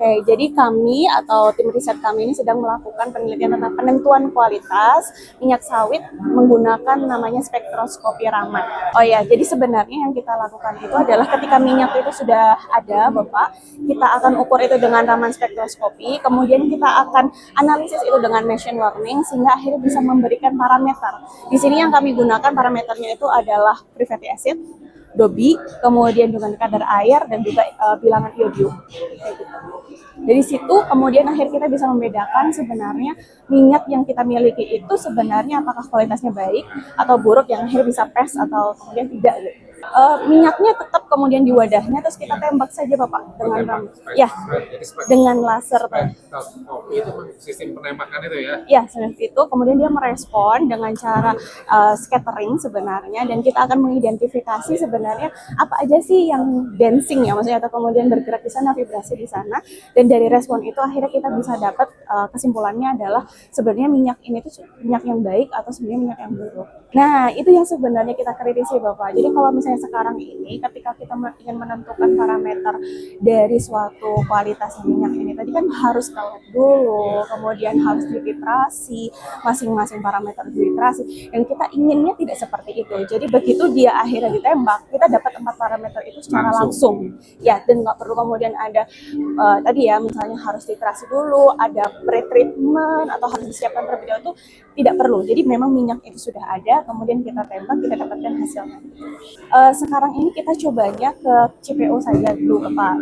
Oke, jadi kami atau tim riset kami ini sedang melakukan penelitian tentang penentuan kualitas minyak sawit menggunakan namanya spektroskopi Raman. Oh ya, jadi sebenarnya yang kita lakukan itu adalah ketika minyak itu sudah ada, Bapak, kita akan ukur itu dengan Raman spektroskopi, kemudian kita akan analisis itu dengan machine learning sehingga akhirnya bisa memberikan parameter. Di sini yang kami gunakan parameternya itu adalah free fatty acid, Dobi, kemudian dengan kadar air dan juga bilangan iodium. Kayak gitu. Dari situ kemudian akhir kita bisa membedakan sebenarnya minyak yang kita miliki itu sebenarnya apakah kualitasnya baik atau buruk yang akhirnya bisa pes atau kemudian tidak gitu. Minyaknya tetap kemudian di wadahnya terus kita tembak saja Bapak dengan ya dengan laser kopi itu sistem penembakan itu ya? Ya, seperti itu. Kemudian dia merespon dengan cara scattering sebenarnya, dan kita akan mengidentifikasi sebenarnya apa aja sih yang dancing ya, maksudnya atau kemudian bergerak di sana, vibrasi di sana, dan dari respon itu akhirnya kita bisa dapat kesimpulannya adalah sebenarnya minyak ini tuh minyak yang baik atau sebenarnya minyak yang buruk. Nah, itu yang sebenarnya kita kritisi Bapak. Jadi kalau misalnya sekarang ini ketika kita ingin menentukan parameter dari suatu kualitas minyak ini tadi kan harus tahu dulu, kemudian harus diliterasi, masing-masing parameter diliterasi, dan kita inginnya tidak seperti itu. Jadi begitu dia akhirnya ditembak, kita dapat 4 parameter itu secara langsung. Ya, dan nggak perlu kemudian ada tadi ya, misalnya harus literasi dulu, ada pre-treatment atau harus disiapkan terlebih dahulu, itu tidak perlu. Jadi memang minyak itu sudah ada, kemudian kita tembak, kita dapatkan hasilnya. Sekarang ini kita cobanya ke CPO saja dulu Pak.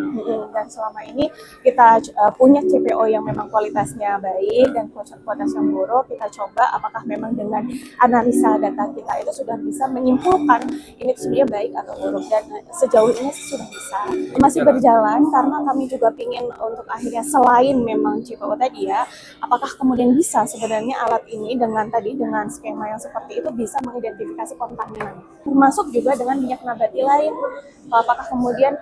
Dan selama ini kita punya CPO yang memang kualitasnya baik dan kualitas yang buruk, kita coba apakah memang dengan analisa data kita itu sudah bisa menyimpulkan ini sebenarnya baik atau buruk, dan sejauh ini sudah bisa. Masih berjalan karena kami juga ingin untuk akhirnya selain memang CPO tadi ya, apakah kemudian bisa sebenarnya alat ini dengan skema yang seperti itu bisa mengidentifikasi kontaminan, termasuk juga dengan minyak nabati lain. Apakah kemudian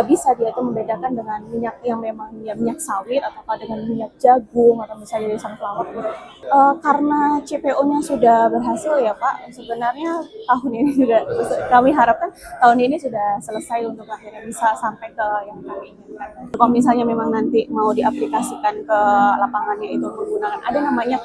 bisa dia itu membedakan dengan minyak yang memang minyak sawit ataukah dengan minyak jagung atau misalnya dari sunflower. Karena CPO-nya sudah berhasil ya Pak, sebenarnya tahun ini sudah, kami harapkan tahun ini sudah selesai untuk akhirnya bisa sampai ke yang kami inginkan. Kalau misalnya memang nanti mau diaplikasikan ke lapangannya itu menggunakan ada namanya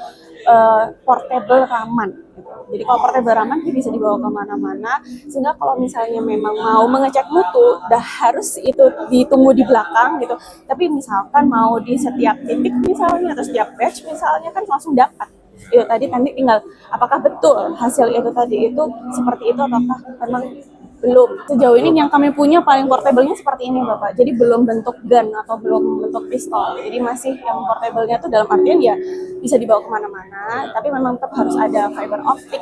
portable Raman. Jadi kalau portable Raman dia bisa dibawa kemana-mana, sehingga kalau misalnya memang mau mengecek mutu, udah harus itu ditunggu di belakang gitu. Tapi misalkan mau di setiap titik misalnya atau setiap batch misalnya kan langsung dapat. Itu tadi nanti tinggal apakah betul hasil itu tadi itu seperti itu ataukah memang belum. Sejauh ini yang kami punya paling portable-nya seperti ini Bapak. Jadi belum bentuk gun atau belum bentuk pistol. Jadi masih yang portable-nya tuh dalam artian ya bisa dibawa kemana-mana, tapi memang tetap harus ada fiber optik.